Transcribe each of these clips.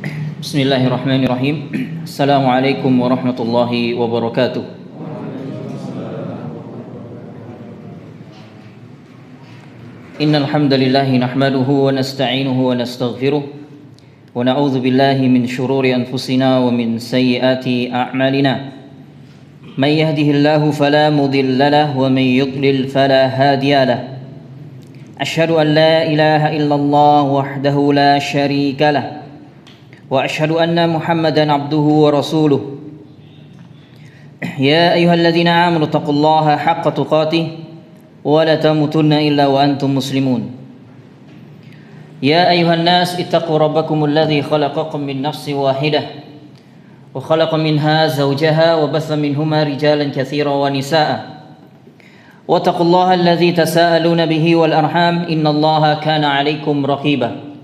Bismillahirrahmanirrahim. Assalamualaikum warahmatullahi wabarakatuh. Innal hamdalillah nahmaduhu wa nasta'inuhu wa nastaghfiruh wa na'udzu billahi min shururi anfusina wa min sayyiati a'malina. May yahdihillahu fala mudilla lahu wa may yudlil fala hadiya lahu. Asyhadu an la ilaha illallah wahdahu la syarika lah. Wa asyhadu anna Muhammadan abduhu wa rasuluh. Ya ayyuhalladzina amanu taqullaha haqqa tuqatih wa la tamutunna illa wa antum muslimun. Ya ayyuhan nas ittaqu rabbakumul ladzi khalaqakum min nafsin wahidah wa khalaqa minha zawjaha wa batha minhuma rijalan katsiran wa nisaa'a. واتقوا الله الذي تساءلون به والأرحام إن الله كان عليكم رقيبا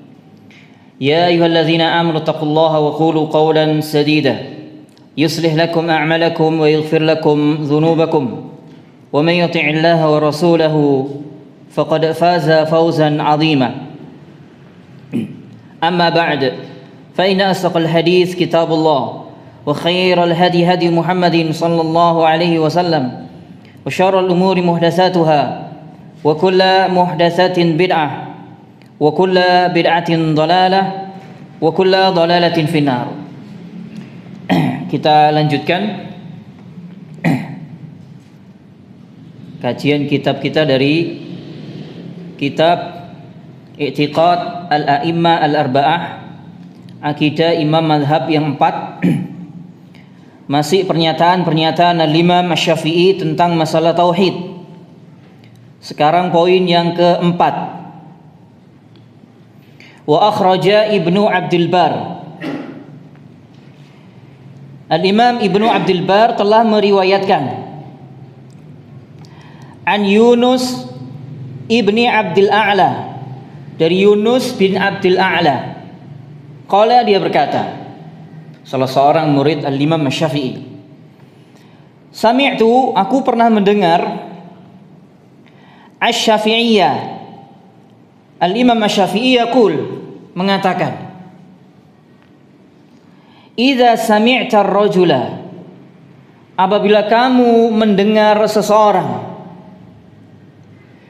يا أيها الذين آمنوا اتقوا الله وقولوا قولا سديدا يصلح لكم أعمالكم ويغفر لكم ذنوبكم ومن يطع الله ورسوله فقد فاز فوزا عظيما أما بعد فإن أصدق الحديث كتاب الله وخير الهدي هدي محمد صلى الله عليه وسلم وشر الأمور محدثاتها وكل محدثة بدعة وكل بدعة ضلالة وكل ضلالة في النار. Kita lanjutkan kajian kitab kita dari kitab I'tiqad al-A'immah al-Arba'ah, akidah imam mazhab yang 4. Masih pernyataan-pernyataan Al-Imam Asy-Syafi'i tentang masalah tauhid. Sekarang poin yang keempat. Wa akhraja Ibnu Abdul Bar. Al-Imam Ibnu Abdul Bar telah meriwayatkan an Yunus ibni Abdul A'la, dari Yunus bin Abdul A'la. Qala, dia berkata, salah seorang murid Al-Imam Asy-Syafi'i, sami'tu, aku pernah mendengar Asy-Syafi'iyah, Al-Imam Asy-Syafi'i yaqul, mengatakan, idza sami'ta ar-rajula, apabila kamu mendengar seseorang,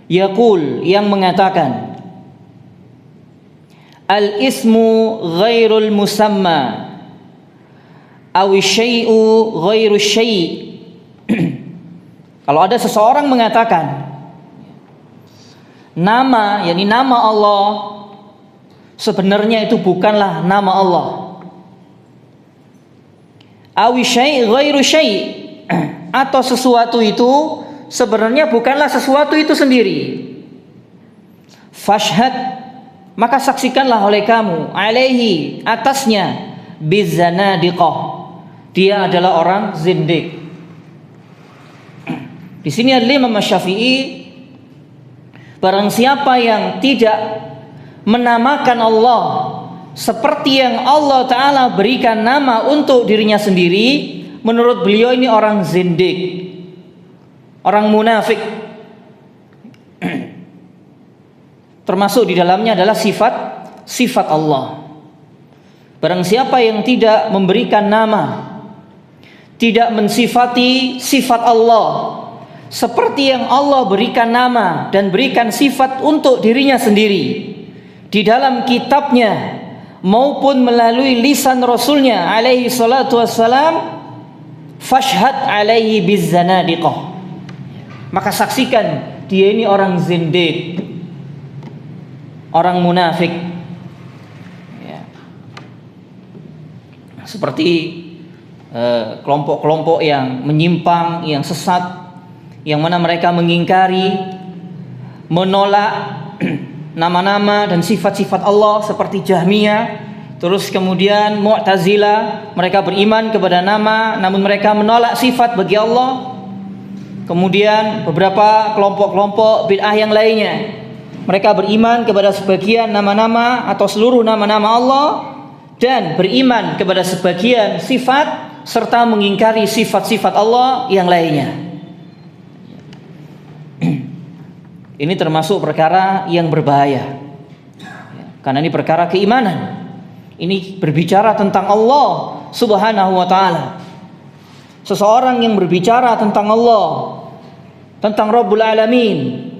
yaqul, yang mengatakan, al-ismu ghairul musamma awi syai'u ghairu syai'. Kalau ada seseorang mengatakan nama, yakni nama Allah, sebenarnya itu bukanlah nama Allah. Awi syai' ghairu syai', atau sesuatu itu sebenarnya bukanlah sesuatu itu sendiri. Fashhad, maka saksikanlah oleh kamu, alaihi, atasnya, bizanadiqah, dia adalah orang zindik. Di sini Al-Imam Asy-Syafi'i, barang siapa yang tidak menamakan Allah seperti yang Allah Ta'ala berikan nama untuk dirinya sendiri, menurut beliau ini orang zindik, orang munafik. Termasuk di dalamnya adalah sifat Allah. Barang siapa yang tidak memberikan nama, tidak mensifati sifat Allah seperti yang Allah berikan nama dan berikan sifat untuk dirinya sendiri di dalam kitabnya maupun melalui lisan Rasulnya alaihi salatu wassalam, fashhad alaihi bizzanadiqah, maka saksikan dia ini orang zindik, orang munafik. Seperti kelompok-kelompok yang menyimpang, yang sesat, yang mana mereka mengingkari, menolak nama-nama dan sifat-sifat Allah, seperti Jahmiyah. Terus kemudian Mu'tazilah, mereka beriman kepada nama, namun mereka menolak sifat bagi Allah. Kemudian beberapa kelompok-kelompok bid'ah yang lainnya, mereka beriman kepada sebagian nama-nama atau seluruh nama-nama Allah, dan beriman kepada sebagian sifat serta mengingkari sifat-sifat Allah yang lainnya. Ini termasuk perkara yang berbahaya, karena ini perkara keimanan Ini berbicara tentang Allah Subhanahu wa taala. Seseorang yang berbicara tentang Allah, tentang Rabbul Alamin,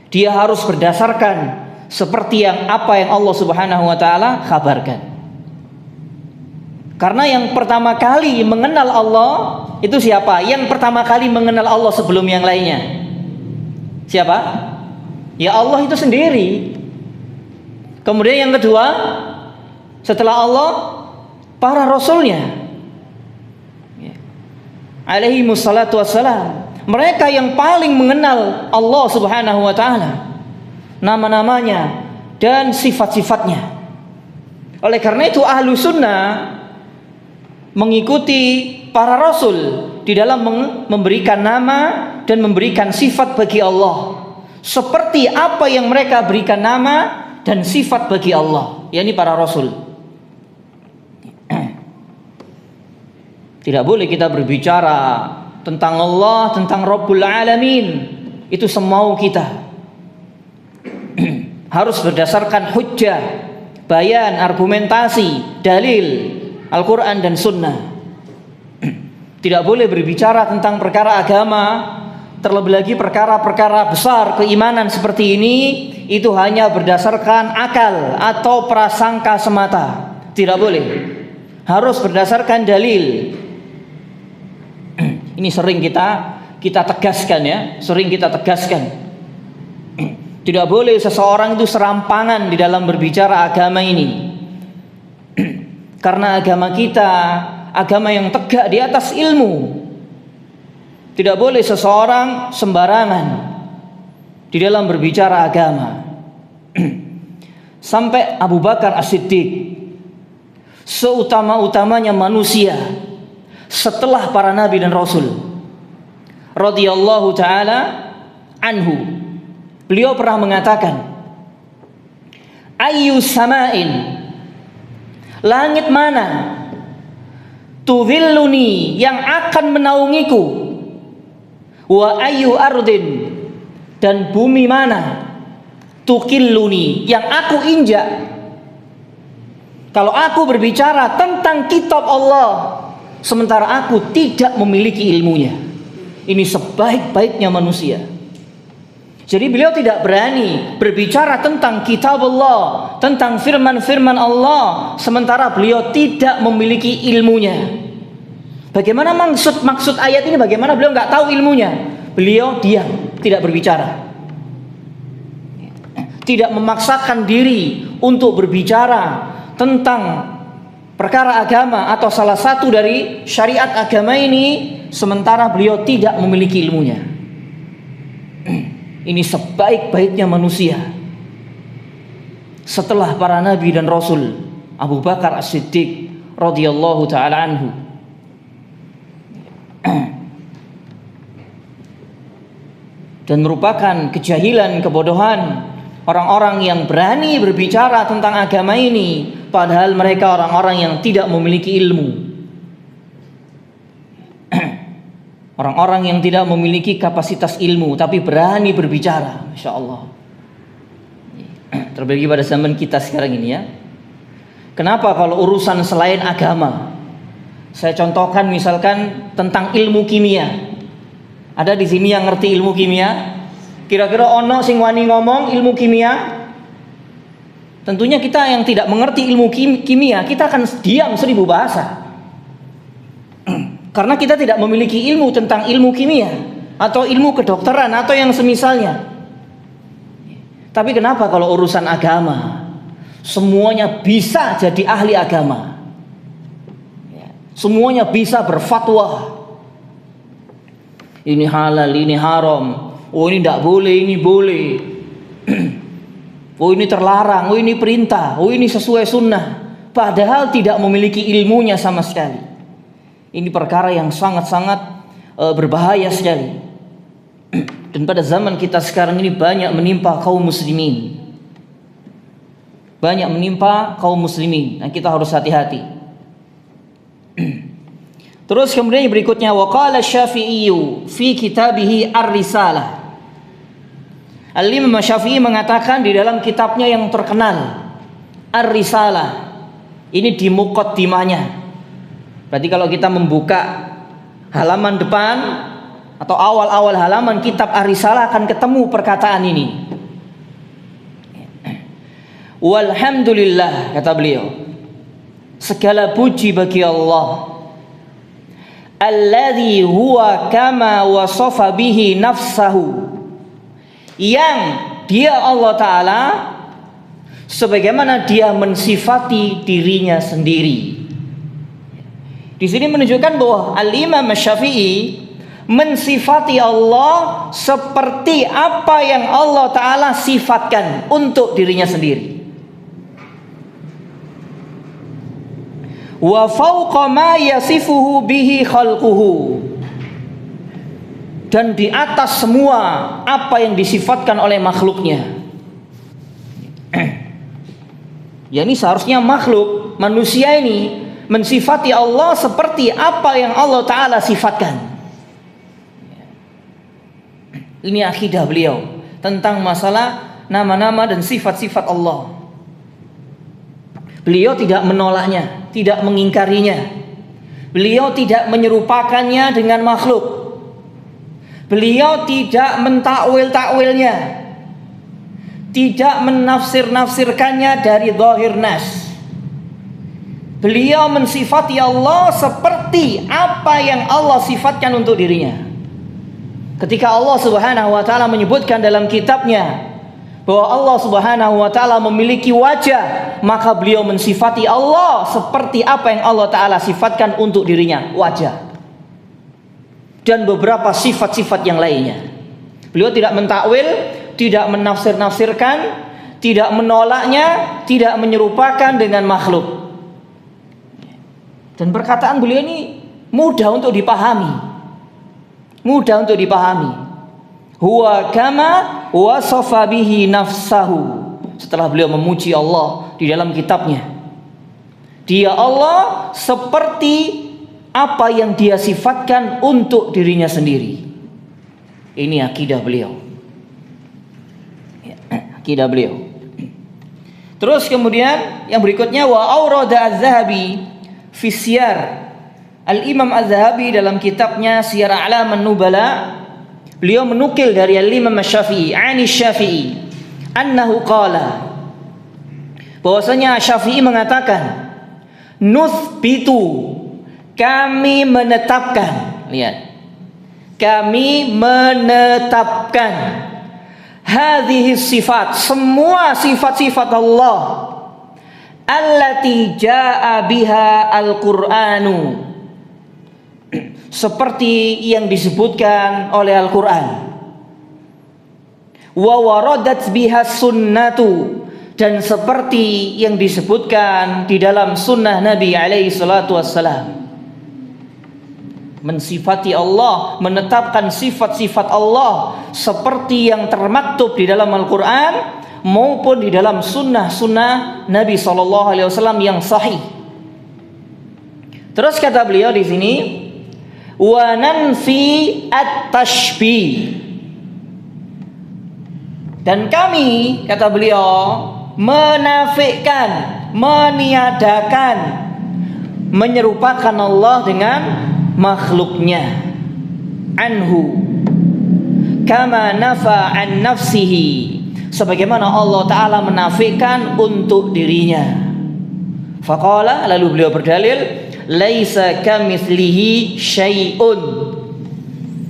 dia harus berdasarkan seperti apa yang Allah Subhanahu wa taala kabarkan. Karena yang pertama kali mengenal Allah itu siapa? Yang pertama kali mengenal Allah sebelum yang lainnya. Siapa? Ya Allah itu sendiri. Kemudian yang kedua, setelah Allah, para rasulnya, alaihi wassalatu wassalam. Mereka yang paling mengenal Allah Subhanahu wa taala, nama-namanya dan sifat-sifatnya. Oleh karena itu ahlu sunnah mengikuti para rasul di dalam memberikan nama dan memberikan sifat bagi Allah, seperti apa yang mereka berikan nama dan sifat bagi Allah, yakni para rasul. Tidak boleh kita berbicara tentang Allah, tentang Rabbul Alamin, itu semau kita. Harus berdasarkan hujjah, bayan, argumentasi, dalil Al-Quran dan Sunnah. Tidak boleh berbicara tentang perkara agama, terlebih lagi perkara-perkara besar keimanan seperti ini, itu hanya berdasarkan akal atau prasangka semata. Tidak boleh. Harus berdasarkan dalil. Ini sering kita tegaskan ya, sering kita tegaskan. Tidak boleh seseorang itu serampangan di dalam berbicara agama ini. Karena agama kita, agama yang tegak di atas ilmu. Tidak boleh seseorang sembarangan di dalam berbicara agama. Sampai Abu Bakar As-Siddiq, seutama-utamanya manusia setelah para nabi dan rasul, radhiyallahu taala anhu, beliau pernah mengatakan, ayyu sama'in, langit mana, tudhilluni, yang akan menaungiku, wa ayyu ardin, dan bumi mana, tukilluni, yang aku injak. Kalau aku berbicara tentang kitab Allah sementara aku tidak memiliki ilmunya, ini sebaik-baiknya manusia. Jadi beliau tidak berani berbicara tentang kitab Allah, tentang firman-firman Allah, sementara beliau tidak memiliki ilmunya. Bagaimana maksud ayat ini? Bagaimana beliau nggak tahu ilmunya? Beliau diam, tidak berbicara, tidak memaksakan diri untuk berbicara tentang perkara agama atau salah satu dari syariat agama ini, sementara beliau tidak memiliki ilmunya. Ini sebaik-baiknya manusia setelah para nabi dan rasul, Abu Bakar As-Siddiq radhiyallahu taala anhu. Dan merupakan kejahilan, kebodohan orang-orang yang berani berbicara tentang agama ini, padahal mereka orang-orang yang tidak memiliki ilmu. Orang-orang yang tidak memiliki kapasitas ilmu tapi berani berbicara, Masya Allah. Terlebih pada zaman kita sekarang ini ya. Kenapa kalau urusan selain agama? Saya contohkan misalkan tentang ilmu kimia. Ada di sini yang ngerti ilmu kimia? Kira-kira ono sing wani ngomong ilmu kimia? Tentunya kita yang tidak mengerti ilmu kimia, kita akan diam 1000 bahasa. Karena kita tidak memiliki ilmu tentang ilmu kimia atau ilmu kedokteran atau yang semisalnya. Tapi kenapa kalau urusan agama semuanya bisa jadi ahli agama, semuanya bisa berfatwa, ini halal, ini haram, oh ini tidak boleh, ini boleh, oh ini terlarang, oh ini perintah, oh ini sesuai sunnah, padahal tidak memiliki ilmunya sama sekali. Ini perkara yang sangat-sangat berbahaya sekali. Dan pada zaman kita sekarang ini banyak menimpa kaum muslimin. Banyak menimpa kaum muslimin. Nah, kita harus hati-hati. Terus kemudian berikutnya, wa qala Syafi'i fi kitabihi Ar-Risalah. Al-Imam Syafi'i mengatakan di dalam kitabnya yang terkenal Ar-Risalah, Ini di muqaddimahnya. Berarti kalau kita membuka halaman depan atau awal-awal halaman kitab Ar-Risalah akan ketemu perkataan ini. Walhamdulillah, kata beliau, segala puji bagi Allah, alladzi huwa kama wasafa bihi nafsahu, yang dia Allah Ta'ala sebagaimana dia mensifati dirinya sendiri. Di sini menunjukkan bahwa Al-Imam Asy-Syafi'i mensifati Allah seperti apa yang Allah Ta'ala sifatkan untuk dirinya sendiri. Wa fawqa ma yasifuhu bihi khalquhu, dan di atas semua apa yang disifatkan oleh makhluknya. Ya, ini seharusnya makhluk manusia ini mensifati Allah seperti apa yang Allah Ta'ala sifatkan. Ini akidah beliau tentang masalah nama-nama dan sifat-sifat Allah. Beliau tidak menolaknya, tidak mengingkarinya. Beliau tidak menyerupakannya dengan makhluk. Beliau tidak mentakwil-takwilnya, tidak menafsir-nafsirkannya dari zahir nas. Beliau mensifati Allah seperti apa yang Allah sifatkan untuk dirinya. Ketika Allah Subhanahu wa Ta'ala menyebutkan dalam kitabnya bahwa Allah Subhanahu wa Ta'ala memiliki wajah, maka beliau mensifati Allah seperti apa yang Allah Ta'ala sifatkan untuk dirinya, wajah, dan beberapa sifat-sifat yang lainnya. Beliau tidak mentakwil, tidak menafsir-nafsirkan, tidak menolaknya, tidak menyerupakan dengan makhluk. Dan perkataan beliau ini mudah untuk dipahami, mudah untuk dipahami. Huwa kama wasafa bihi nafsahu. Setelah beliau memuji Allah di dalam kitabnya, dia Allah seperti apa yang dia sifatkan untuk dirinya sendiri. Ini akidah beliau, akidah beliau. Terus kemudian yang berikutnya, wa aurada az-Zahabi fi siyar. Al-Imam Az-Zahabi dalam kitabnya Siyar A'laman Nubala, beliau menukil dari Al-Imam Asy-Syafi'i, ani Syafi'i, annahu qala, bahwasanya Syafi'i mengatakan, nuthbitu, kami menetapkan, lihat, kami menetapkan, hadhihi sifat, semua sifat-sifat Allah, allati jaa biha al-Qur'anu, seperti yang disebutkan oleh Al-Quran, wa waradat biha sunnatu, dan seperti yang disebutkan di dalam sunnah Nabi alaihi salatu wassalam. Mensifati Allah, menetapkan sifat-sifat Allah seperti yang termaktub di dalam Al-Quran maupun di dalam sunnah-sunnah Nabi SAW yang sahih. Terus kata beliau di sini, wa nanfi at-tashbih, dan kami, kata beliau, menafikan, meniadakan, menyerupakan Allah dengan makhluknya, anhu kama nafa an nafsihi, sebagaimana Allah Ta'ala menafikan untuk dirinya. Faqala, lalu beliau berdalil, laisa kamitslihi syai'un,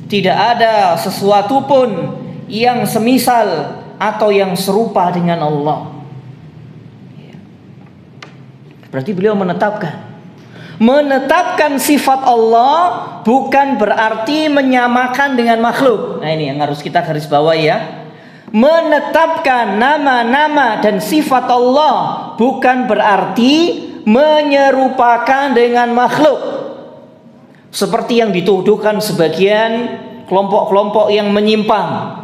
tidak ada sesuatu pun yang semisal atau yang serupa dengan Allah. Berarti beliau menetapkan sifat Allah bukan berarti menyamakan dengan makhluk. Nah, ini yang harus kita garis bawahi ya. Menetapkan nama-nama dan sifat Allah bukan berarti menyerupakan dengan makhluk, seperti yang dituduhkan sebagian kelompok-kelompok yang menyimpang.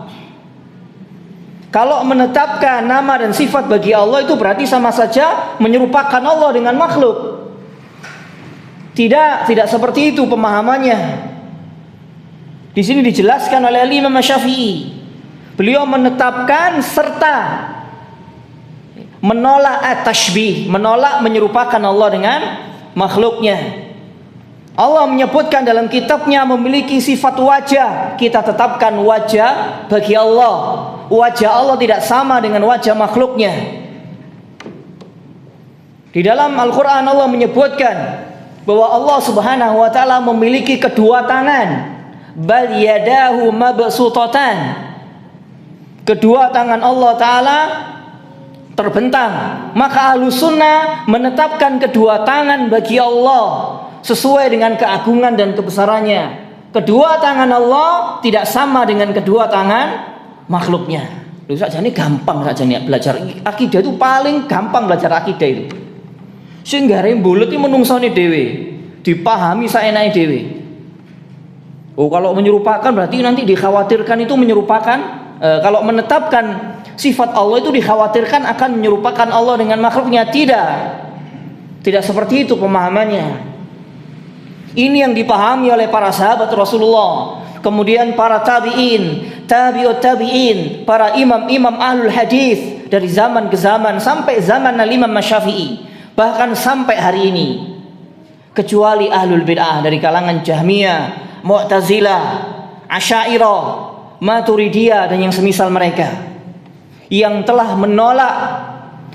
Kalau menetapkan nama dan sifat bagi Allah itu berarti sama saja menyerupakan Allah dengan makhluk. Tidak seperti itu pemahamannya. Di sini dijelaskan oleh Imam Syafi'i. Beliau menetapkan serta menolak at-tashbih, menolak menyerupakan Allah dengan makhluknya. Allah menyebutkan dalam kitabnya memiliki sifat wajah, kita tetapkan wajah bagi Allah. Wajah Allah tidak sama dengan wajah makhluknya. Di dalam Al-Quran Allah menyebutkan bahwa Allah Subhanahu wa ta'ala memiliki kedua tangan. Bal yadahu mabsutatan. Kedua tangan Allah ta'ala terbentang. Maka Ahlus Sunnah menetapkan kedua tangan bagi Allah sesuai dengan keagungan dan kebesarannya. Kedua tangan Allah tidak sama dengan kedua tangan makhluknya. Lu saja ini gampang saja nih belajar akidah, itu paling gampang belajar akidah itu. Sehingga rembulet itu menungsoni dewe, dipahami saenake dewe. Oh, kalau menyerupakan berarti nanti dikhawatirkan itu menyerupakan, kalau menetapkan sifat Allah itu dikhawatirkan akan menyerupakan Allah dengan makhluknya. Tidak seperti itu pemahamannya. Ini yang dipahami oleh para sahabat Rasulullah, kemudian para tabi'in, tabi'ut tabi'in, para imam-imam ahlul hadis dari zaman ke zaman sampai zaman Al-Imam Syafi'i, bahkan sampai hari ini. Kecuali ahlul bid'ah dari kalangan Jahmiyah, Mu'tazilah, Asy'ariyah, Maturidiyah dan yang semisal mereka, yang telah menolak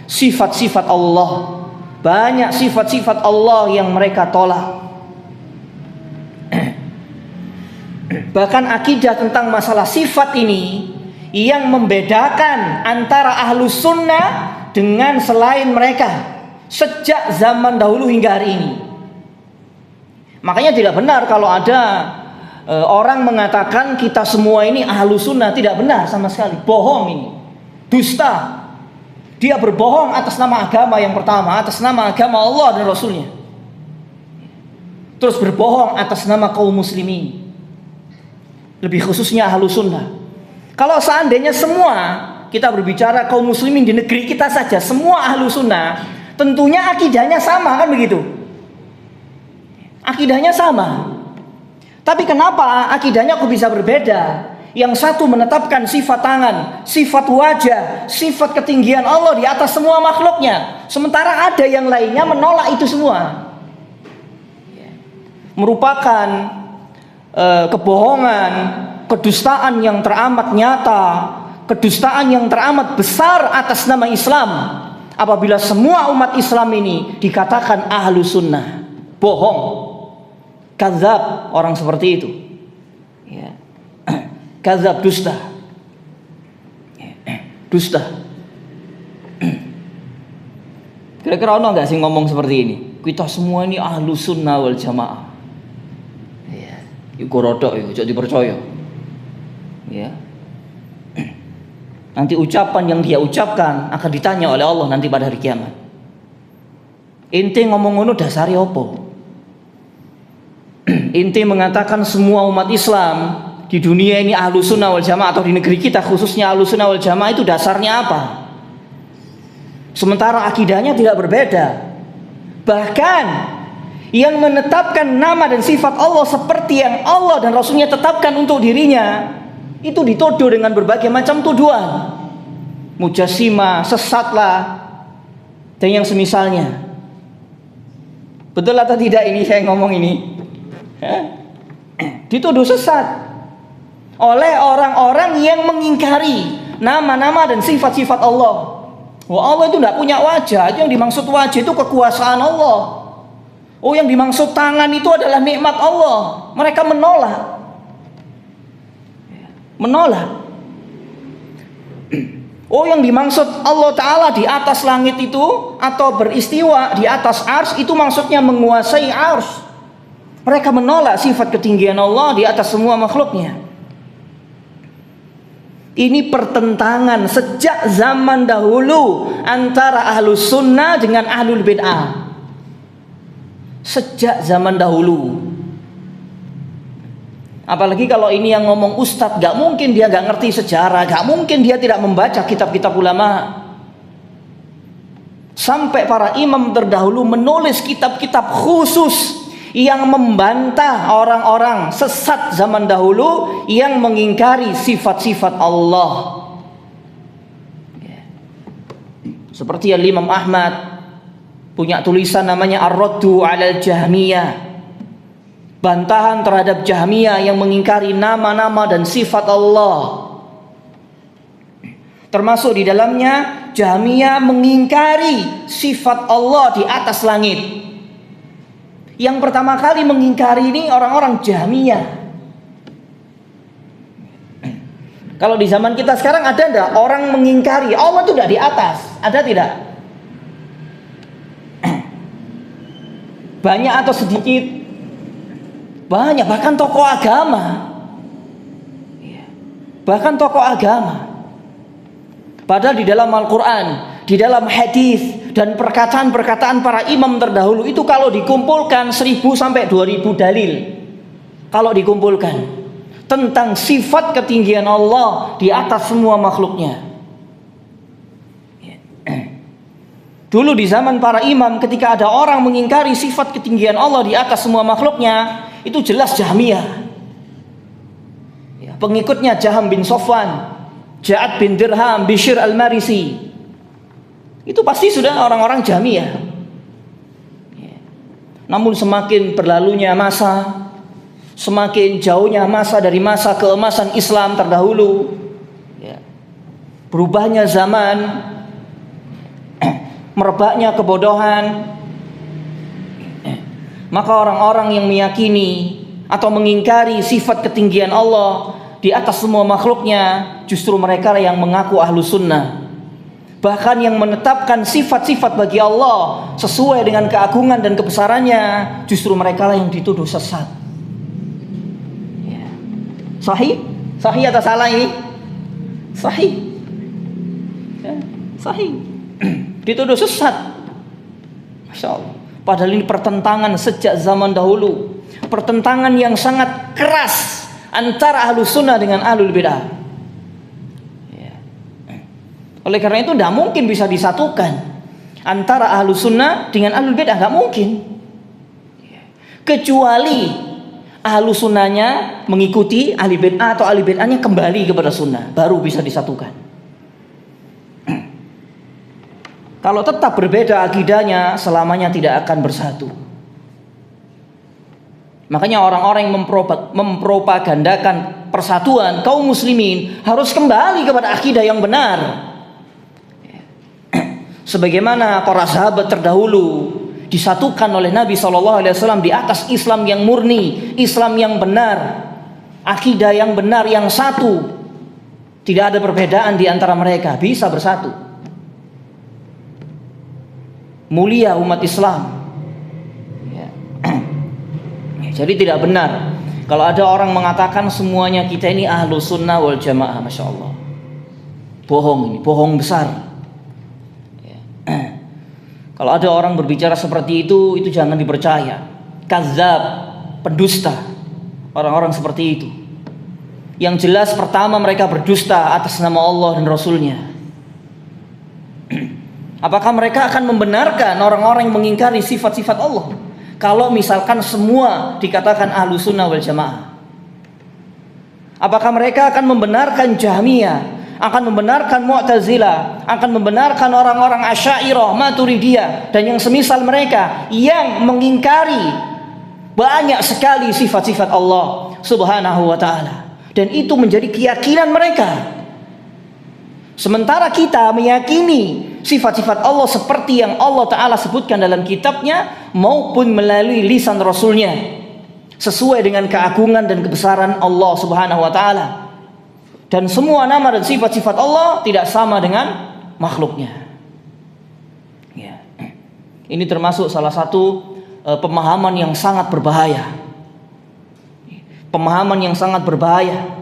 sifat-sifat Allah. Banyak sifat-sifat Allah yang mereka tolak. Bahkan akidah tentang masalah sifat ini yang membedakan antara Ahlus Sunnah dengan selain mereka sejak zaman dahulu hingga hari ini. Makanya tidak benar kalau ada orang mengatakan kita semua ini Ahlus Sunnah. Tidak benar sama sekali. Bohong ini, dusta. Dia berbohong atas nama agama yang pertama, atas nama agama Allah dan Rasulnya. Terus berbohong atas nama kaum muslimin, lebih khususnya Ahlus Sunnah. Kalau seandainya semua kita berbicara kaum muslimin di negeri kita saja, semua Ahlus Sunnah, tentunya akidahnya sama, kan begitu? Akidahnya sama. Tapi kenapa akidahnya kok bisa berbeda? Yang satu menetapkan sifat tangan, sifat wajah, sifat ketinggian Allah di atas semua makhluknya, sementara ada yang lainnya menolak itu semua. Merupakan kebohongan, kedustaan yang teramat nyata, kedustaan yang teramat besar atas nama Islam apabila semua umat Islam ini dikatakan Ahlus Sunnah. Bohong, kadzab orang seperti itu, ya. Kadzab, dusta, dusta. Kira-kira ono nggak sih ngomong seperti ini? Kita semua ini Ahlus Sunnah wal Jamaah. Iku rodok iku jadi dipercaya. Ya. Nanti ucapan yang dia ucapkan akan ditanya oleh Allah nanti pada hari kiamat. Inti ngomong ngono dasari opo? Inti mengatakan semua umat Islam di dunia ini Ahlus Sunnah wal Jamaah, atau di negeri kita khususnya Ahlus Sunnah wal Jamaah, itu dasarnya apa? Sementara akidahnya tidak berbeda. Bahkan yang menetapkan nama dan sifat Allah seperti yang Allah dan Rasulnya tetapkan untuk dirinya, itu dituduh dengan berbagai macam tuduhan. Mujassimah, sesatlah, dan yang semisalnya. Betul atau tidak ini saya ngomong ini? Dituduh sesat oleh orang-orang yang mengingkari nama-nama dan sifat-sifat Allah. Wah, Allah itu tidak punya wajah. Itu yang dimaksud wajah itu kekuasaan Allah. Oh, yang dimaksud tangan itu adalah nikmat Allah. Mereka menolak. Oh, yang dimaksud Allah Ta'ala di atas langit itu atau beristiwa di atas ars, itu maksudnya menguasai ars. Mereka menolak sifat ketinggian Allah di atas semua makhluknya. Ini pertentangan sejak zaman dahulu antara Ahlus Sunnah dengan Ahlul Bid'ah. Sejak zaman dahulu. Apalagi kalau ini yang ngomong ustadz, gak mungkin dia gak ngerti sejarah, gak mungkin dia tidak membaca kitab-kitab ulama. Sampai para imam terdahulu menulis kitab-kitab khusus yang membantah orang-orang sesat zaman dahulu yang mengingkari sifat-sifat Allah. Seperti Imam Ahmad punya tulisan namanya Ar-Raddu 'alal Jahmiyah, bantahan terhadap Jahmiyah yang mengingkari nama-nama dan sifat Allah. Termasuk di dalamnya Jahmiyah mengingkari sifat Allah di atas langit. Yang pertama kali mengingkari ini orang-orang Jahmiyah. Kalau di zaman kita sekarang ada enggak orang mengingkari Allah itu tidak di atas? Ada tidak? Banyak atau sedikit? Banyak, bahkan tokoh agama. Bahkan tokoh agama. Padahal di dalam Al-Quran, di dalam hadis dan perkataan-perkataan para imam terdahulu itu kalau dikumpulkan 1000 sampai 2000 dalil. Kalau dikumpulkan tentang sifat ketinggian Allah di atas semua makhluknya. Dulu di zaman para imam ketika ada orang mengingkari sifat ketinggian Allah di atas semua makhluknya, itu jelas Jahmiyah. Pengikutnya Jaham bin Sofwan, Ja'ad bin Dirham, Bishr al-Marisi, itu pasti sudah orang-orang Jahmiyah. Namun semakin berlalunya masa, semakin jauhnya masa dari masa keemasan Islam terdahulu, berubahnya zaman, merebaknya kebodohan, maka orang-orang yang meyakini atau mengingkari sifat ketinggian Allah di atas semua makhluknya, justru mereka yang mengaku ahlu sunnah. Bahkan yang menetapkan sifat-sifat bagi Allah sesuai dengan keagungan dan kebesarannya, justru mereka yang dituduh sesat. Sahih? Sahih atau salah ini? Sahih. Sahih. Dituduh sesat. Masya Allah. Padahal ini pertentangan sejak zaman dahulu, pertentangan yang sangat keras antara ahlu sunnah dengan ahlul bid'ah. Oleh karena itu tidak mungkin bisa disatukan antara ahlu sunnah dengan ahlul bid'ah, tidak mungkin. Kecuali ahlu sunnahnya mengikuti ahli bid'ah atau ahli bid'ahnya kembali kepada sunnah, baru bisa disatukan. Kalau tetap berbeda akidahnya, selamanya tidak akan bersatu. Makanya orang-orang yang mempropagandakan persatuan kaum muslimin harus kembali kepada akidah yang benar. Sebagaimana para sahabat terdahulu disatukan oleh Nabi SAW di atas Islam yang murni, Islam yang benar, akidah yang benar, yang satu. Tidak ada perbedaan di antara mereka, bisa bersatu. Mulia umat Islam. Jadi tidak benar kalau ada orang mengatakan semuanya kita ini ahlu sunnah wal jamaah. Masya Allah, bohong ini, bohong besar. Kalau ada orang berbicara seperti itu jangan dipercaya. Kadzab, pendusta, orang-orang seperti itu. Yang jelas pertama mereka berdusta atas nama Allah dan Rasulnya. Apakah mereka akan membenarkan orang-orang yang mengingkari sifat-sifat Allah kalau misalkan semua dikatakan ahlu sunnah wal jamaah? Apakah mereka akan membenarkan Jahmiyah, akan membenarkan Mu'tazilah, akan membenarkan orang-orang Asy'ariyah, Maturidiyah dan yang semisal mereka yang mengingkari banyak sekali sifat-sifat Allah Subhanahu wa ta'ala, dan itu menjadi keyakinan mereka? Sementara kita meyakini sifat-sifat Allah seperti yang Allah Ta'ala sebutkan dalam kitabnya maupun melalui lisan Rasulnya, sesuai dengan keagungan dan kebesaran Allah Subhanahu wa Ta'ala. Dan semua nama dan sifat-sifat Allah tidak sama dengan makhluknya. Ini termasuk salah satu pemahaman yang sangat berbahaya. Pemahaman yang sangat berbahaya.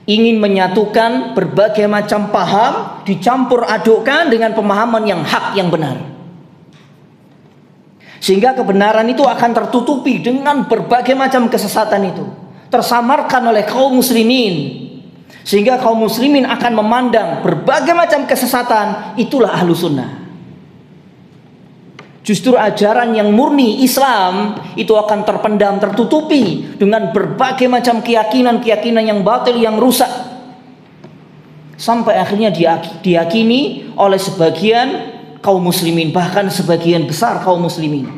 Ingin menyatukan berbagai macam paham, dicampur adukkan dengan pemahaman yang hak, yang benar. Sehingga kebenaran itu akan tertutupi dengan berbagai macam kesesatan itu, tersamarkan oleh kaum muslimin. Sehingga kaum muslimin akan memandang berbagai macam kesesatan, itulah ahlu sunnah. Justru ajaran yang murni Islam itu akan terpendam, tertutupi dengan berbagai macam keyakinan-keyakinan yang batil, yang rusak. Sampai akhirnya diyakini oleh sebagian kaum muslimin, bahkan sebagian besar kaum muslimin.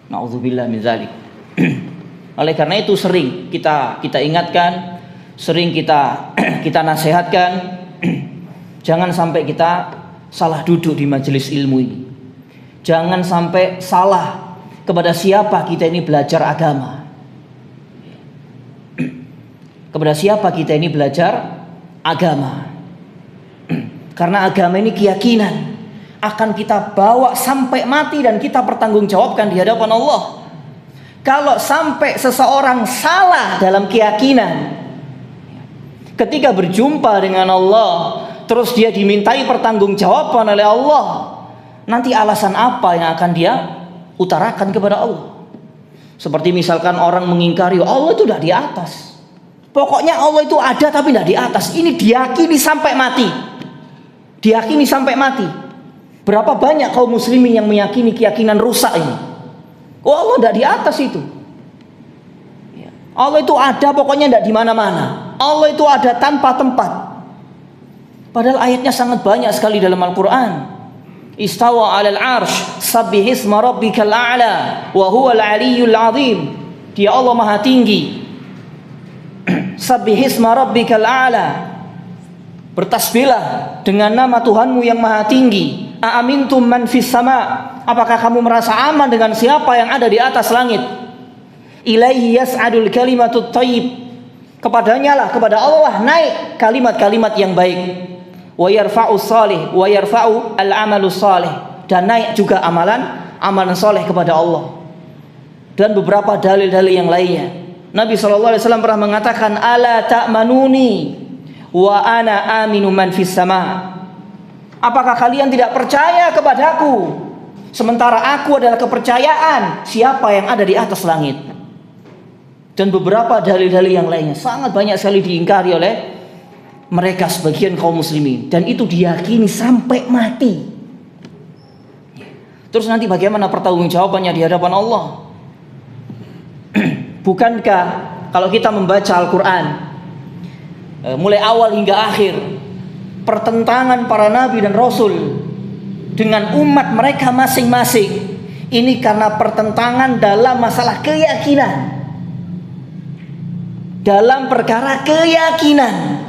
Na'udzubillah min dzalik. Oleh karena itu sering kita ingatkan, sering kita nasihatkan, jangan sampai kita salah duduk di majelis ilmu ini. Jangan sampai salah kepada siapa kita ini belajar agama. Kepada siapa kita ini belajar agama. Karena agama ini keyakinan akan kita bawa sampai mati dan kita pertanggungjawabkan di hadapan Allah. Kalau sampai seseorang salah dalam keyakinan, ketika berjumpa dengan Allah, terus dia dimintai pertanggungjawaban oleh Allah, nanti alasan apa yang akan dia utarakan kepada Allah? Seperti misalkan orang mengingkari Allah itu tidak di atas. Pokoknya Allah itu ada tapi tidak di atas. Ini diyakini sampai mati. Diyakini sampai mati. Berapa banyak kaum muslimin yang meyakini keyakinan rusak ini? Oh, Allah tidak di atas itu. Allah itu ada pokoknya tidak di mana-mana. Allah itu ada tanpa tempat. Padahal ayatnya sangat banyak sekali dalam Al-Quran. Istawa 'alal 'arsy, sabbihisma rabbikal a'la, wa huwal 'aliyyul 'azim. Dia Allah Maha Tinggi. Sabbihisma rabbikal a'la. Bertasbihlah dengan nama Tuhanmu yang Maha Tinggi. Aamintum man fis sama. Apakah kamu merasa aman dengan siapa yang ada di atas langit? Ilaihi yas'adul kalimatut thayyib. Kepadanya lah, kepada Allah lah naik kalimat-kalimat yang baik. Wa yarfa'us salih wa yarfa'u al-amalus salih, dan naik juga amalan saleh kepada Allah. Dan beberapa dalil-dalil yang lainnya. Nabi SAW pernah mengatakan, ala ta'manuni wa ana aminu man fis sama. Apakah kalian tidak percaya kepadaku, sementara aku adalah kepercayaan siapa yang ada di atas langit? Dan beberapa dalil-dalil yang lainnya sangat banyak sekali diingkari oleh mereka sebagian kaum muslimin, dan itu diyakini sampai mati. Terus nanti bagaimana pertanggungjawabannya di hadapan Allah? Bukankah kalau kita membaca Al-Quran mulai awal hingga akhir, pertentangan para nabi dan rasul dengan umat mereka masing-masing ini karena pertentangan dalam masalah keyakinan, dalam perkara keyakinan.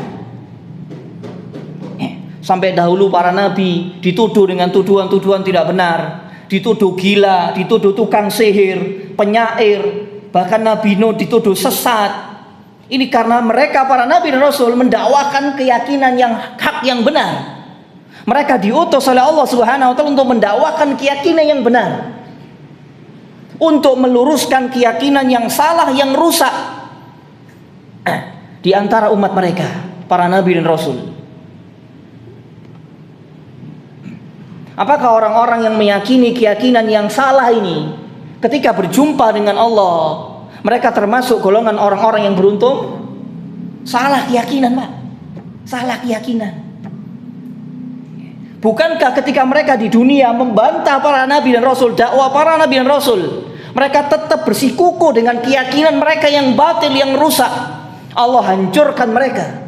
Sampai dahulu para nabi dituduh dengan tuduhan-tuduhan tidak benar, dituduh gila, dituduh tukang sihir, penyair, bahkan Nabi Nuh dituduh sesat. Ini karena mereka para nabi dan rasul mendakwakan keyakinan yang hak, yang benar. Mereka diutus oleh Allah Subhanahu wa taala untuk mendakwakan keyakinan yang benar, untuk meluruskan keyakinan yang salah, yang rusak di antara umat mereka, para nabi dan rasul. Apakah orang-orang yang meyakini keyakinan yang salah ini ketika berjumpa dengan Allah, mereka termasuk golongan orang-orang yang beruntung? Salah keyakinan, Pak. Salah keyakinan. Bukankah ketika mereka di dunia membantah para nabi dan rasul, dakwah para nabi dan rasul, mereka tetap bersikukuh dengan keyakinan mereka yang batil, yang rusak? Allah hancurkan mereka,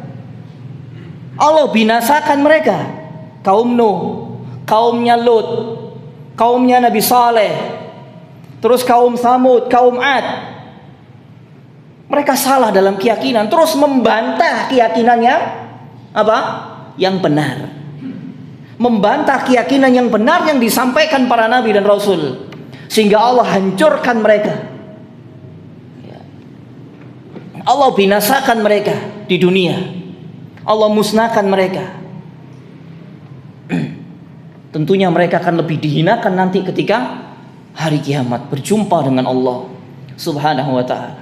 Allah binasakan mereka. Kaum Nuh, kaumnya Lut, kaumnya Nabi Saleh, terus kaum Samud, kaum Ad. Mereka salah dalam keyakinan, terus membantah keyakinan yang apa? Yang benar. Membantah keyakinan yang benar yang disampaikan para nabi dan rasul, sehingga Allah hancurkan mereka. Allah binasakan mereka di dunia. Allah musnahkan mereka. Tentunya mereka akan lebih dihinakan nanti ketika hari kiamat berjumpa dengan Allah Subhanahu wa ta'ala.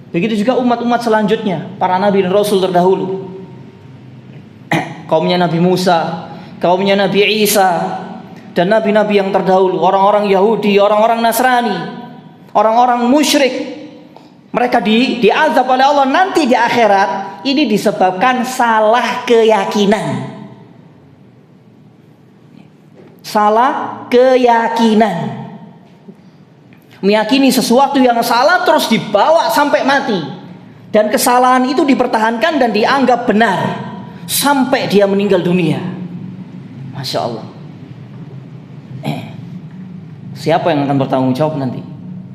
Begitu juga umat-umat selanjutnya, para nabi dan rasul terdahulu. Kaumnya Nabi Musa, kaumnya Nabi Isa, dan nabi-nabi yang terdahulu, orang-orang Yahudi, orang-orang Nasrani, orang-orang musyrik. Mereka diazab oleh Allah nanti di akhirat. Ini disebabkan salah keyakinan. Salah keyakinan. Meyakini sesuatu yang salah terus dibawa sampai mati, dan kesalahan itu dipertahankan dan dianggap benar sampai dia meninggal dunia. Masya Allah. Siapa yang akan bertanggung jawab nanti?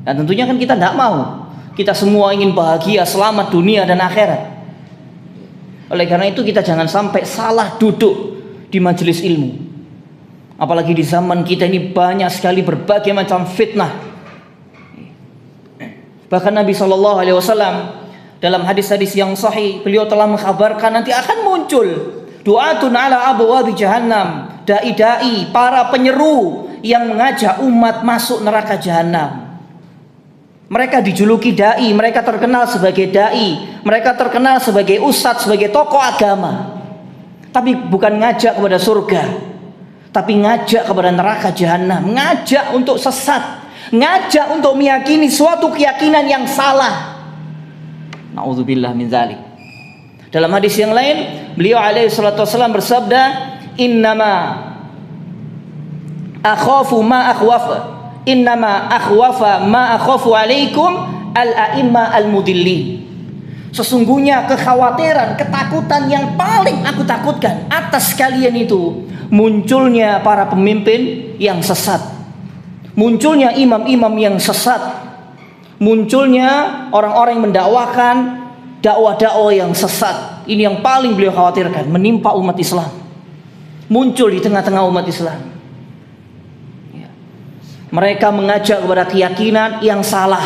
Dan tentunya kan kita tidak mau. Kita semua ingin bahagia, selamat dunia dan akhirat. Oleh karena itu kita jangan sampai salah duduk di majelis ilmu. Apalagi di zaman kita ini banyak sekali berbagai macam fitnah. Bahkan Nabi SAW dalam hadis-hadis yang sahih, beliau telah mengkhabarkan nanti akan muncul du'atun ala abwabi jahannam, dai-dai, para penyeru yang mengajak umat masuk neraka jahanam. Mereka dijuluki dai, mereka terkenal sebagai dai, mereka terkenal sebagai ustadz, sebagai tokoh agama. Tapi bukan ngajak kepada surga, tapi ngajak kepada neraka jahanam, ngajak untuk sesat, ngajak untuk meyakini suatu keyakinan yang salah. Na'udzubillah min dzalik. Dalam hadis yang lain, beliau alaihi salatu wasallam bersabda, "Innama akhafu ma akhwafa, innama akhwafa ma akhafu alaikum al-a'imma al-mudillin." Sesungguhnya kekhawatiran, ketakutan yang paling aku takutkan atas kalian itu munculnya para pemimpin yang sesat, munculnya imam-imam yang sesat, munculnya orang-orang yang mendakwakan dakwah-dakwah yang sesat. Ini yang paling beliau khawatirkan, menimpa umat Islam, muncul di tengah-tengah umat Islam. Mereka mengajak kepada keyakinan yang salah.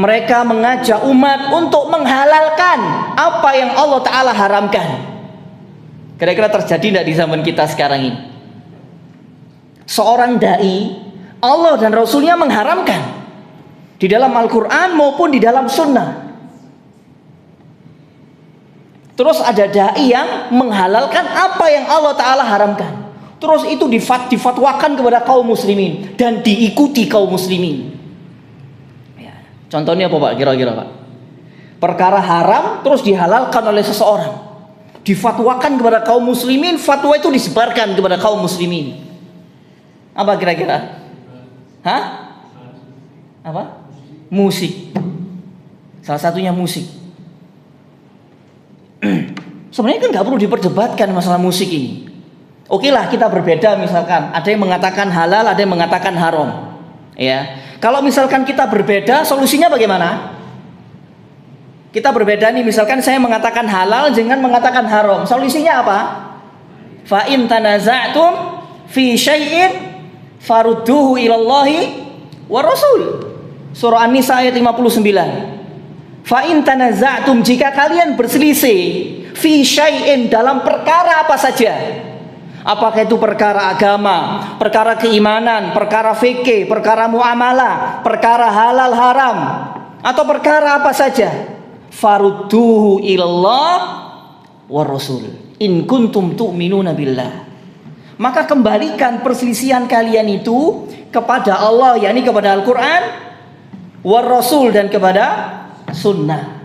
Mereka mengajak umat untuk menghalalkan apa yang Allah Ta'ala haramkan. Kira-kira terjadi tidak di zaman kita sekarang ini? Seorang da'i, Allah dan Rasulnya mengharamkan di dalam Al-Quran maupun di dalam Sunnah. Terus ada da'i yang menghalalkan apa yang Allah Ta'ala haramkan. Terus itu difatwakan kepada kaum muslimin dan diikuti kaum muslimin. Ya. Contohnya apa Pak? Kira-kira Pak? Perkara haram terus dihalalkan oleh seseorang, difatwakan kepada kaum muslimin, fatwa itu disebarkan kepada kaum muslimin. Apa kira-kira? Hah? Apa? Musik. Salah satunya musik. Sebenarnya kan nggak perlu diperdebatkan masalah musik ini. Oke lah, kita berbeda, misalkan ada yang mengatakan halal, ada yang mengatakan haram. Ya, kalau misalkan kita berbeda, solusinya bagaimana? Kita berbeda nih, misalkan saya mengatakan halal, jangan mengatakan haram. Solusinya apa? Fa in tanaza'tum fi syai'in farudduhu ilallahi wa rasul. Surah An-Nisa ayat 59. Fa in tanaza'tum, jika kalian berselisih fi syai'in, dalam perkara apa saja, apakah itu perkara agama, perkara keimanan, perkara fikih, perkara muamalah, perkara halal haram, atau perkara apa saja, farudduhu ilallah wa rasul in kuntum tu'minuna billah, maka kembalikan perselisihan kalian itu kepada Allah, yakni kepada Al-Quran, wa rasul, dan kepada sunnah.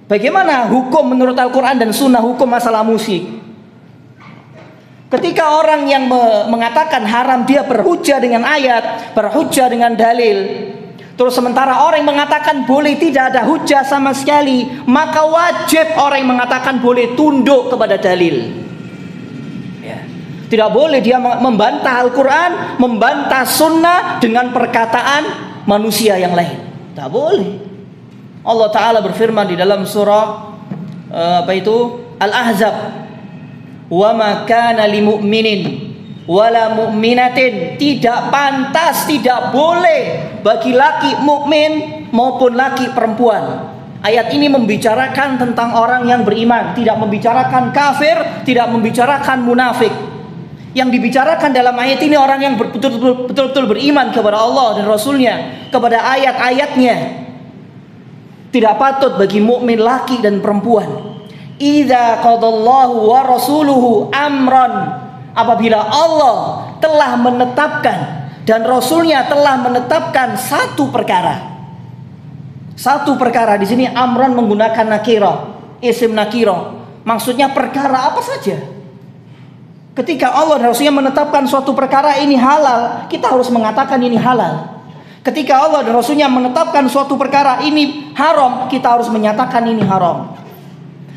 Bagaimana hukum menurut Al-Quran dan sunnah hukum masalah musik? Ketika orang yang mengatakan haram, dia berhujjah dengan ayat, berhujjah dengan dalil. Terus sementara orang yang mengatakan boleh tidak ada hujjah sama sekali, maka wajib orang yang mengatakan boleh tunduk kepada dalil. Ya. Tidak boleh dia membantah Al-Quran, membantah sunnah dengan perkataan manusia yang lain. Tak boleh. Allah Ta'ala berfirman di dalam surah Al-Ahzab, wa ma kana li mu'minin wala mu'minatin, tidak pantas, tidak boleh bagi laki mukmin maupun laki perempuan. Ayat ini membicarakan tentang orang yang beriman, tidak membicarakan kafir, tidak membicarakan munafik. Yang dibicarakan dalam ayat ini orang yang betul-betul beriman kepada Allah dan Rasulnya, kepada ayat-ayatnya. Tidak patut bagi mukmin laki dan perempuan, idza qadallahu wa rasuluhu amran, apabila Allah telah menetapkan dan Rasulnya telah menetapkan satu perkara. Satu perkara di sini amran menggunakan nakirah, isim nakirah. Maksudnya perkara apa saja. Ketika Allah dan Rasulnya menetapkan suatu perkara ini halal, kita harus mengatakan ini halal. Ketika Allah dan Rasulnya menetapkan suatu perkara ini haram, kita harus menyatakan ini haram.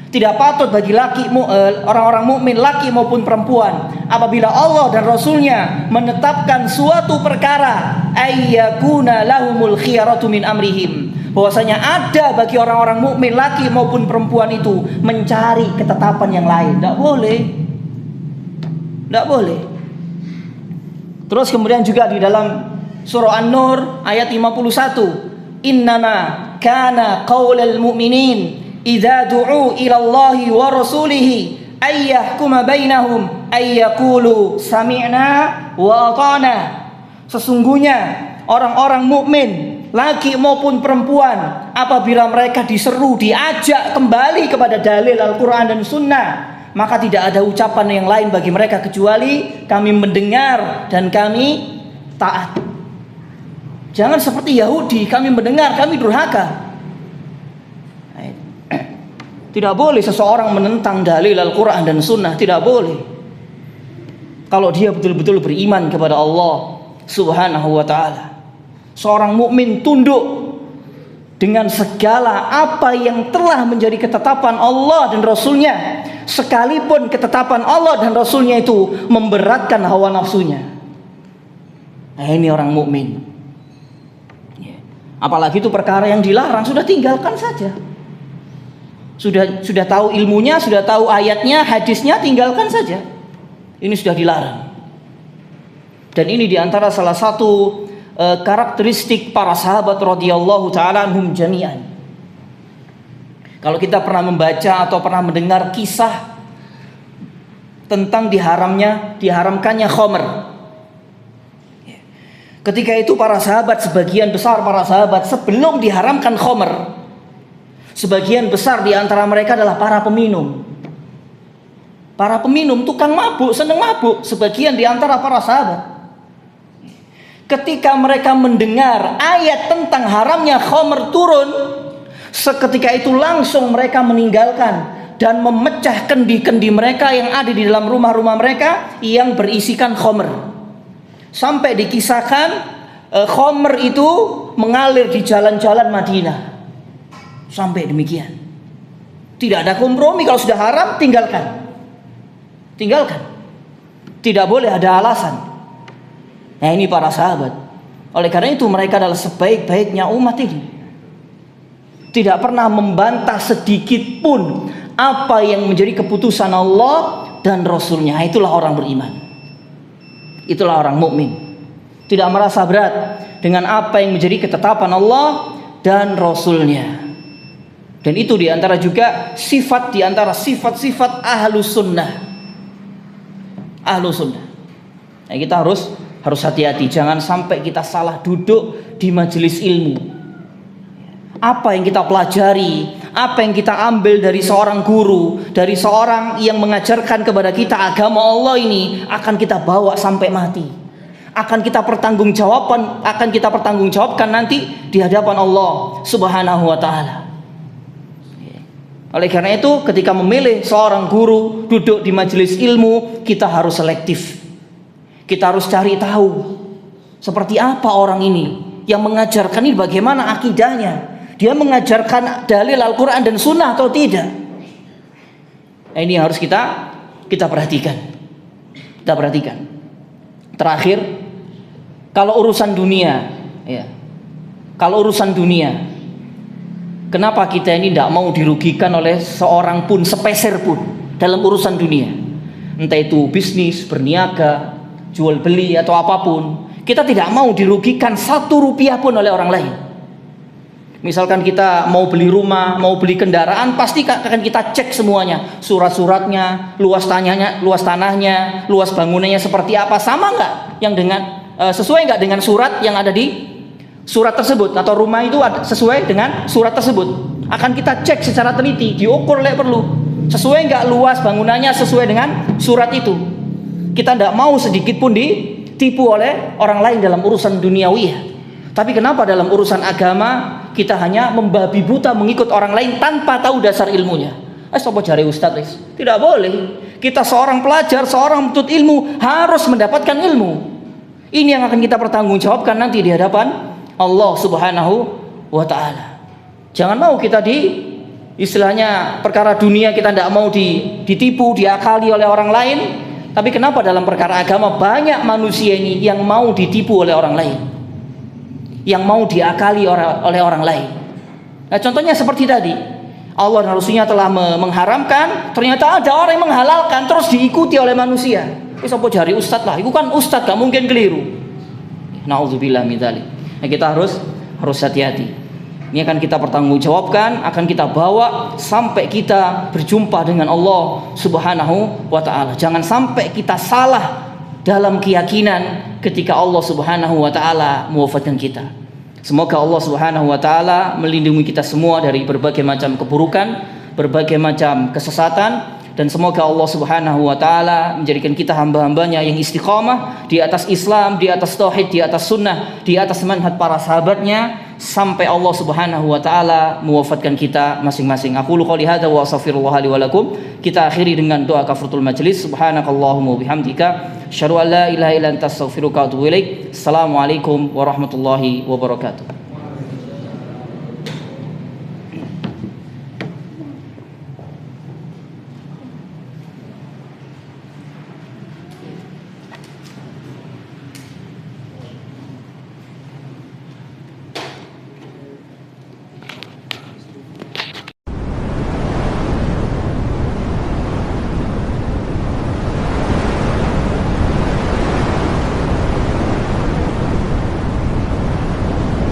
Tidak patut bagi orang-orang mukmin laki maupun perempuan apabila Allah dan Rasulnya menetapkan suatu perkara ayyakuna lahumul khiyaratu min amrihim, bahwasanya ada bagi orang-orang mukmin laki maupun perempuan itu mencari ketetapan yang lain. Tidak boleh. Tidak boleh. Terus kemudian juga di dalam surah An-Nur ayat 51, innama kana qaulal mu'minin idza du'u ila Allahi wa rasulihi ay yahkuma bainahum ay yaqulu sami'na wa ata'na. Sesungguhnya orang-orang mukmin laki maupun perempuan apabila mereka diseru, diajak kembali kepada dalil Al-Qur'an dan Sunnah, maka tidak ada ucapan yang lain bagi mereka kecuali kami mendengar dan kami taat. Jangan seperti Yahudi, kami mendengar, kami durhaka. Tidak boleh seseorang menentang dalil Al-Quran dan Sunnah, tidak boleh. Kalau dia betul-betul beriman kepada Allah Subhanahu wa ta'ala. Seorang mukmin tunduk dengan segala apa yang telah menjadi ketetapan Allah dan Rasulnya, sekalipun ketetapan Allah dan Rasulnya itu memberatkan hawa nafsunya. Nah, ini orang mukmin. Apalagi itu perkara yang dilarang, sudah tinggalkan saja. Sudah tahu ilmunya, sudah tahu ayatnya, hadisnya, tinggalkan saja. Ini sudah dilarang. Dan ini diantara salah satu karakteristik para sahabat radhiyallahu taala anhum jami'an. Kalau kita pernah membaca atau pernah mendengar kisah tentang diharamkannya khamr. Ketika itu para sahabat, sebagian besar para sahabat sebelum diharamkan khamr, sebagian besar di antara mereka adalah para peminum. Para peminum, tukang mabuk, senang mabuk, sebagian di antara para sahabat. Ketika mereka mendengar ayat tentang haramnya khamr turun, seketika itu langsung mereka meninggalkan dan memecah kendi-kendi mereka yang ada di dalam rumah-rumah mereka yang berisikan khamr. Sampai dikisahkan khamr itu mengalir di jalan-jalan Madinah. Sampai demikian. Tidak ada kompromi, kalau sudah haram tinggalkan. Tinggalkan. Tidak boleh ada alasan. Nah, ini para sahabat. Oleh karena itu mereka adalah sebaik-baiknya umat ini. Tidak pernah membantah sedikit pun apa yang menjadi keputusan Allah dan Rasulnya. Itulah orang beriman. Itulah orang mukmin. Tidak merasa berat dengan apa yang menjadi ketetapan Allah dan Rasulnya. Dan itu diantara juga sifat diantara sifat-sifat ahlu sunnah. Ahlu sunnah. Nah, kita harus hati-hati, jangan sampai kita salah duduk di majelis ilmu. Apa yang kita pelajari, apa yang kita ambil dari seorang guru, dari seorang yang mengajarkan kepada kita agama Allah ini, akan kita bawa sampai mati. Akan kita pertanggungjawabkan nanti di hadapan Allah Subhanahu wa ta'ala. Oleh karena itu ketika memilih seorang guru duduk di majelis ilmu, kita harus selektif. Kita harus cari tahu seperti apa orang ini yang mengajarkan ini, bagaimana akidahnya. Dia mengajarkan dalil Al-Quran dan Sunnah atau tidak. Nah, ini yang harus kita perhatikan. Kita perhatikan. Terakhir, kalau urusan dunia, kenapa kita ini tidak mau dirugikan oleh seorang pun, sepeser pun dalam urusan dunia? Entah itu bisnis, berniaga, jual beli atau apapun, kita tidak mau dirugikan 1 rupiah pun oleh orang lain. Misalkan kita mau beli rumah, mau beli kendaraan, pasti akan kita cek semuanya, surat-suratnya, luas tanahnya, luas bangunannya seperti apa, sama nggak yang dengan sesuai nggak dengan surat yang ada di surat tersebut, atau rumah itu sesuai dengan surat tersebut. Akan kita cek secara teliti, diukur lek perlu, sesuai nggak luas bangunannya sesuai dengan surat itu. Kita tidak mau sedikit pun ditipu oleh orang lain dalam urusan duniawi. Tapi kenapa dalam urusan agama kita hanya membabi buta mengikut orang lain tanpa tahu dasar ilmunya? Sopo jare ustaz? Tidak boleh. Kita seorang pelajar, seorang penuntut ilmu harus mendapatkan ilmu. Ini yang akan kita pertanggungjawabkan nanti di hadapan Allah Subhanahu wa ta'ala. Jangan mau kita istilahnya perkara dunia kita tidak mau ditipu, diakali oleh orang lain. Tapi kenapa dalam perkara agama banyak manusia ini yang mau ditipu oleh orang lain, yang mau diakali oleh orang lain. Nah, contohnya seperti tadi, Allah dan Rasulnya telah mengharamkan, ternyata ada orang yang menghalalkan terus diikuti oleh manusia. Wis apa jari ustad lah, itu kan ustad, gak mungkin keliru. Nauzubillah min dzalik. Nah, kita harus hati-hati. Ini akan kita pertanggungjawabkan, akan kita bawa sampai kita berjumpa dengan Allah Subhanahu wa taala. Jangan sampai kita salah dalam keyakinan ketika Allah Subhanahu wa taala mewafatkan kita. Semoga Allah Subhanahu wa taala melindungi kita semua dari berbagai macam keburukan, berbagai macam kesesatan, dan semoga Allah Subhanahu wa taala menjadikan kita hamba-hambanya yang istiqamah di atas Islam, di atas tauhid, di atas sunnah, di atas manhaj para sahabatnya sampai Allah Subhanahu wa taala mewafatkan kita masing-masing. Aqulu qouli hadza wa astaghfirullah li wa lakum. Kita akhiri dengan doa kafaratul majlis. Subhanakallahumma wa bihamdika asyhadu an la ilaha illa anta astaghfiruka wa atubu ilaik. Assalamualaikum warahmatullahi wabarakatuh.